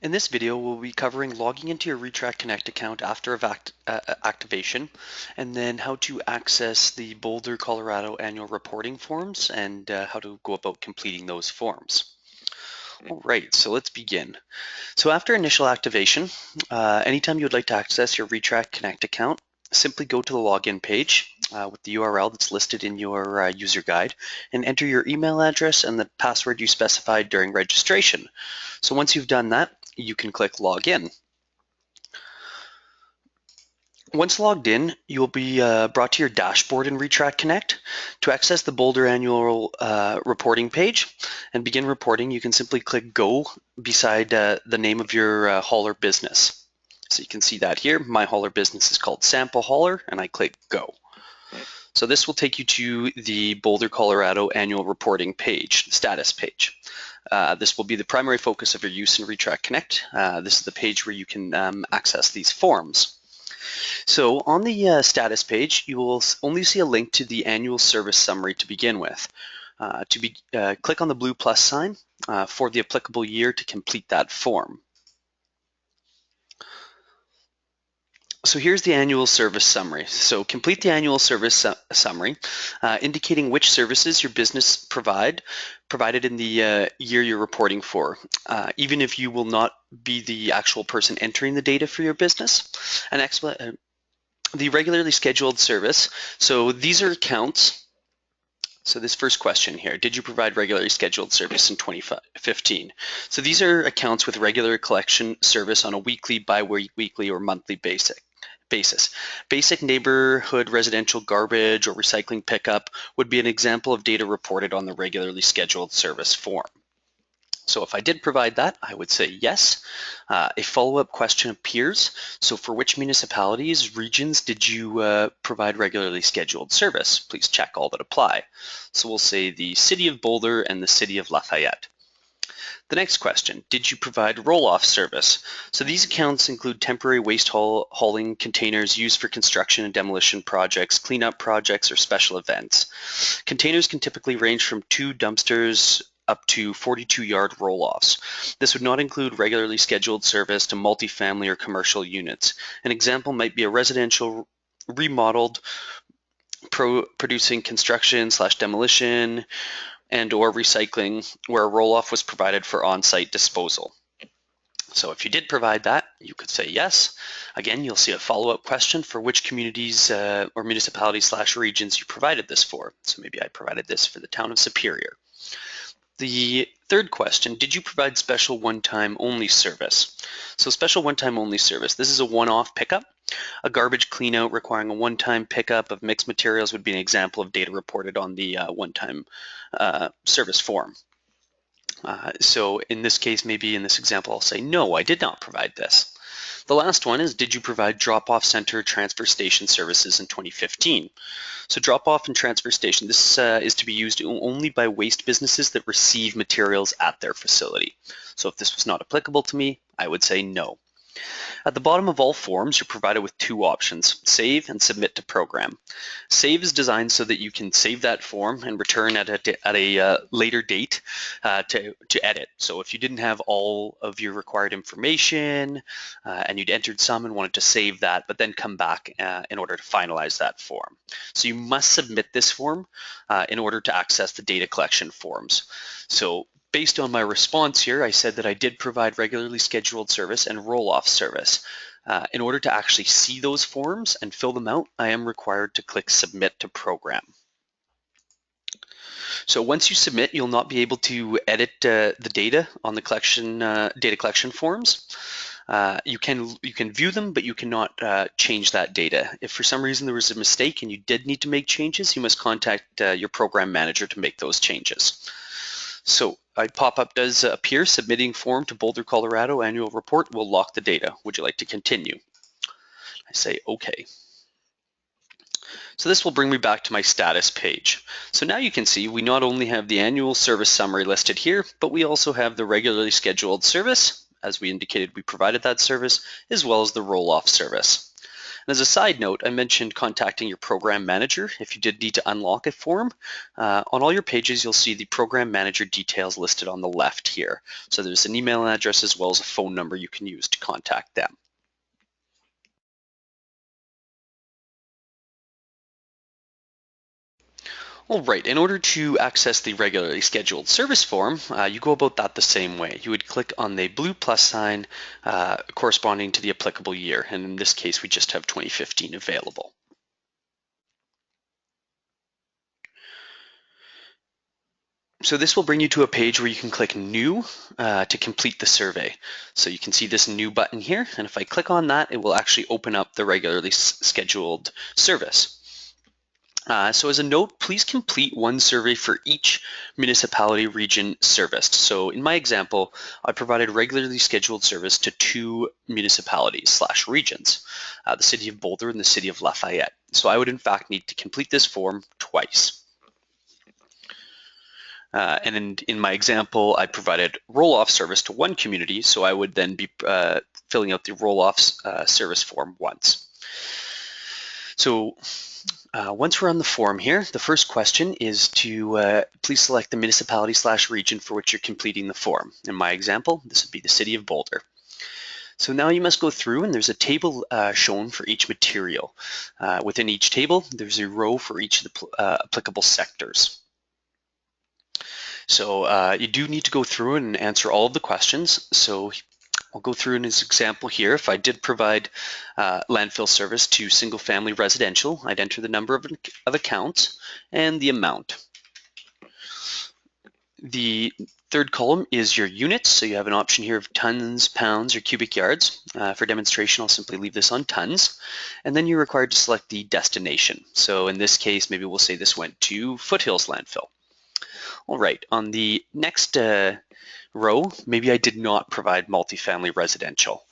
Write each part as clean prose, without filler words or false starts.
In this video, we'll be covering logging into your Retract Connect account after activation, and then how to access the Boulder, Colorado annual reporting forms and how to go about completing those forms. All right, so let's begin. So after initial activation, anytime you'd like to access your Retract Connect account, simply go to the login page with the URL that's listed in your user guide and enter your email address and the password you specified during registration. So once you've done that, you can click Login. Once logged in, you'll be brought to your dashboard in Retract Connect. To access the Boulder annual reporting page and begin reporting, you can simply click Go beside the name of your hauler business. So you can see that here. My hauler business is called Sample Hauler, and I click Go. So this will take you to the Boulder, Colorado annual reporting page, status page. This will be the primary focus of your use in Retract Connect. This is the page where you can access these forms. So on the status page, you will only see a link to the annual service summary to begin with. Click on the blue plus sign for the applicable year to complete that form. So here's the annual service summary. So complete the annual service summary, indicating which services your business provided in the year you're reporting for, even if you will not be the actual person entering the data for your business. The regularly scheduled service. So these are accounts. So this first question here, did you provide regularly scheduled service in 2015? So these are accounts with regular collection service on a weekly, bi-weekly, or monthly basis. Basic neighborhood residential garbage or recycling pickup would be an example of data reported on the regularly scheduled service form. So if I did provide that, I would say yes. A follow-up question appears. So for which municipalities, regions did you provide regularly scheduled service? Please check all that apply. So we'll say the City of Boulder and the City of Lafayette. The next question, did you provide roll-off service? So these accounts include temporary waste hauling containers used for construction and demolition projects, cleanup projects, or special events. Containers can typically range from 2 dumpsters up to 42-yard roll-offs. This would not include regularly scheduled service to multifamily or commercial units. An example might be a residential remodeled producing construction/demolition and or recycling where a roll-off was provided for on-site disposal. So if you did provide that, you could say yes. Again, you'll see a follow-up question for which communities or municipalities/regions you provided this for. So maybe I provided this for the town of Superior. The third question, did you provide special one-time only service? So special one-time only service, this is a one-off pickup. A garbage cleanout requiring a one-time pickup of mixed materials would be an example of data reported on the one-time service form. So in this case, maybe in this example, I'll say, no, I did not provide this. The last one is, did you provide drop-off center transfer station services in 2015? So drop-off and transfer station, this is to be used only by waste businesses that receive materials at their facility. So if this was not applicable to me, I would say no. At the bottom of all forms, you're provided with 2 options, save and submit to program. Save is designed so that you can save that form and return at a later date to edit. So if you didn't have all of your required information and you'd entered some and wanted to save that, but then come back in order to finalize that form. So you must submit this form in order to access the data collection forms. So based on my response here, I said that I did provide regularly scheduled service and roll-off service. In order to actually see those forms and fill them out, I am required to click Submit to Program. So once you submit, you'll not be able to edit the data on the data collection forms. You can view them, but you cannot change that data. If for some reason there was a mistake and you did need to make changes, you must contact your program manager to make those changes. So a pop-up does appear, submitting form to Boulder, Colorado annual report will lock the data. Would you like to continue? I say okay. So this will bring me back to my status page. So now you can see we not only have the annual service summary listed here, but we also have the regularly scheduled service. As we indicated, we provided that service, as well as the roll-off service. as a side note, I mentioned contacting your program manager if you did need to unlock a form. On all your pages, you'll see the program manager details listed on the left here. So there's an email address as well as a phone number you can use to contact them. All right, in order to access the regularly scheduled service form, you go about that the same way. You would click on the blue plus sign corresponding to the applicable year, and in this case, we just have 2015 available. So this will bring you to a page where you can click New to complete the survey. So you can see this New button here, and if I click on that, it will actually open up the regularly scheduled service. So as a note, please complete one survey for each municipality region serviced. So in my example, I provided regularly scheduled service to 2 municipalities / regions, the City of Boulder and the City of Lafayette. So I would in fact need to complete this form twice. And in my example, I provided roll-off service to 1 community, so I would then be filling out the roll-off service form once. So once we're on the form here, the first question is to please select the municipality / region for which you're completing the form. In my example, this would be the City of Boulder. So now you must go through, and there's a table shown for each material. Within each table, there's a row for each of the applicable sectors. So you do need to go through and answer all of the questions. So I'll go through in this example here. If I did provide landfill service to single family residential, I'd enter the number of accounts and the amount. The third column is your units. So you have an option here of tons, pounds, or cubic yards. For demonstration, I'll simply leave this on tons. And then you're required to select the destination. So in this case, maybe we'll say this went to Foothills Landfill. All right, on the next row, maybe I did not provide multifamily residential.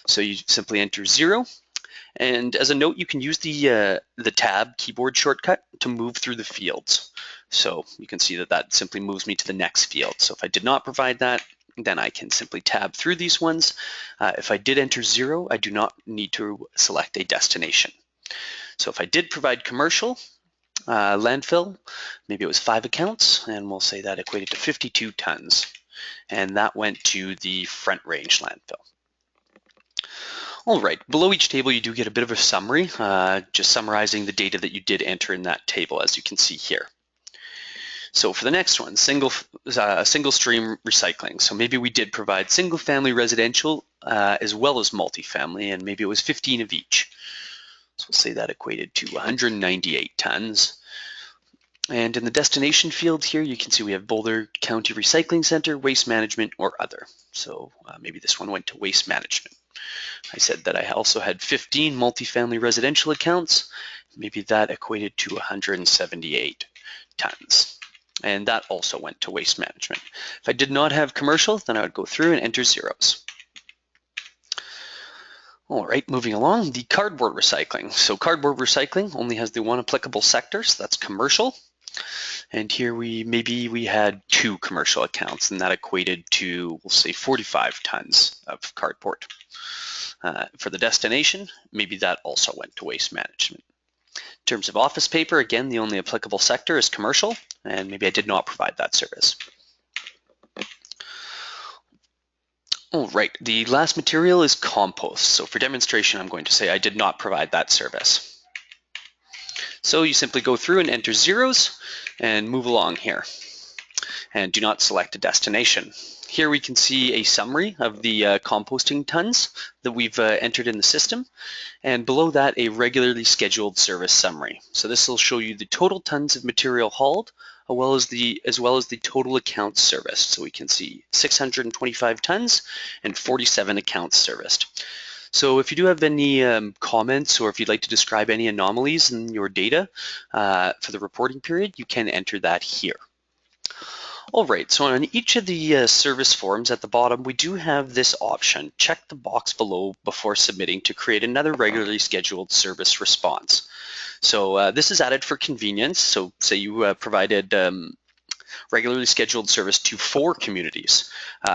So you simply enter 0. And as a note, you can use the tab keyboard shortcut to move through the fields. So you can see that that simply moves me to the next field. So if I did not provide that, then I can simply tab through these ones. If I did enter 0, I do not need to select a destination. So if I did provide commercial, landfill, maybe it was 5 accounts, and we'll say that equated to 52 tons. And that went to the Front Range landfill. All right, below each table you do get a bit of a summary, just summarizing the data that you did enter in that table, as you can see here. So for the next one, single stream recycling. So maybe we did provide single family residential as well as multifamily, and maybe it was 15 of each. So we'll say that equated to 198 tons. And in the destination field here, you can see we have Boulder County Recycling Center, Waste Management, or Other. So maybe this one went to Waste Management. I said that I also had 15 multifamily residential accounts. Maybe that equated to 178 tons. And that also went to Waste Management. If I did not have commercial, then I would go through and enter zeros. All right, moving along, the cardboard recycling. So cardboard recycling only has the one applicable sector, so that's commercial. And here maybe we had 2 commercial accounts, and that equated to, we'll say, 45 tons of cardboard. For the destination, maybe that also went to Waste Management. In terms of office paper, again, the only applicable sector is commercial, and maybe I did not provide that service. All right, the last material is compost. So for demonstration, I'm going to say I did not provide that service. So you simply go through and enter zeros and move along here. And do not select a destination. Here we can see a summary of the composting tons that we've entered in the system. And below that, a regularly scheduled service summary. So this will show you the total tons of material hauled, as well as the total accounts serviced. So we can see 625 tons and 47 accounts serviced. So if you do have any comments, or if you'd like to describe any anomalies in your data for the reporting period, you can enter that here. All right, so on each of the service forms at the bottom, we do have this option. Check the box below before submitting to create another regularly scheduled service response. So this is added for convenience. So say you provided regularly scheduled service to 4 communities.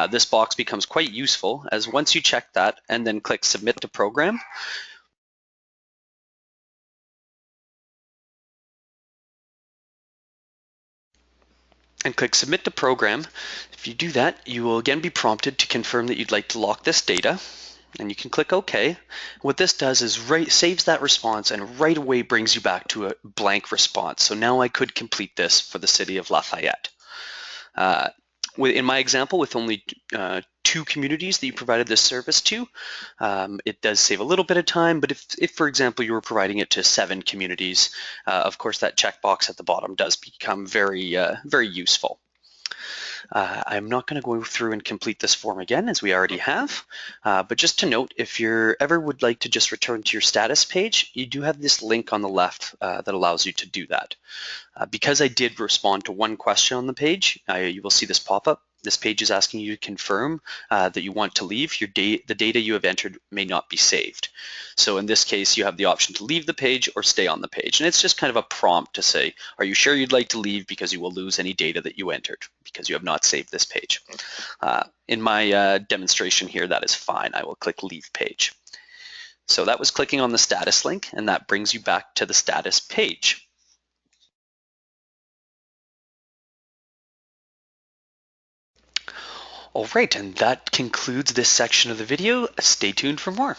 This box becomes quite useful, as once you check that and then click Submit to Program, and click Submit the Program. If you do that, you will again be prompted to confirm that you'd like to lock this data, and you can click OK. What this does is saves that response and right away brings you back to a blank response. So now I could complete this for the city of Lafayette. In my example, with only 2 communities that you provided this service to, it does save a little bit of time, but if for example, you were providing it to 7 communities, of course, that checkbox at the bottom does become very, very useful. I'm not going to go through and complete this form again, as we already have, but just to note, if you ever would like to just return to your status page, you do have this link on the left that allows you to do that. Because I did respond to one question on the page, you will see this pop up. This page is asking you to confirm that you want to leave. The data you have entered may not be saved. So in this case, you have the option to leave the page or stay on the page. And it's just kind of a prompt to say, are you sure you'd like to leave because you will lose any data that you entered because you have not saved this page? In my demonstration here, that is fine. I will click Leave Page. So that was clicking on the status link, and that brings you back to the status page. All right, and that concludes this section of the video. Stay tuned for more.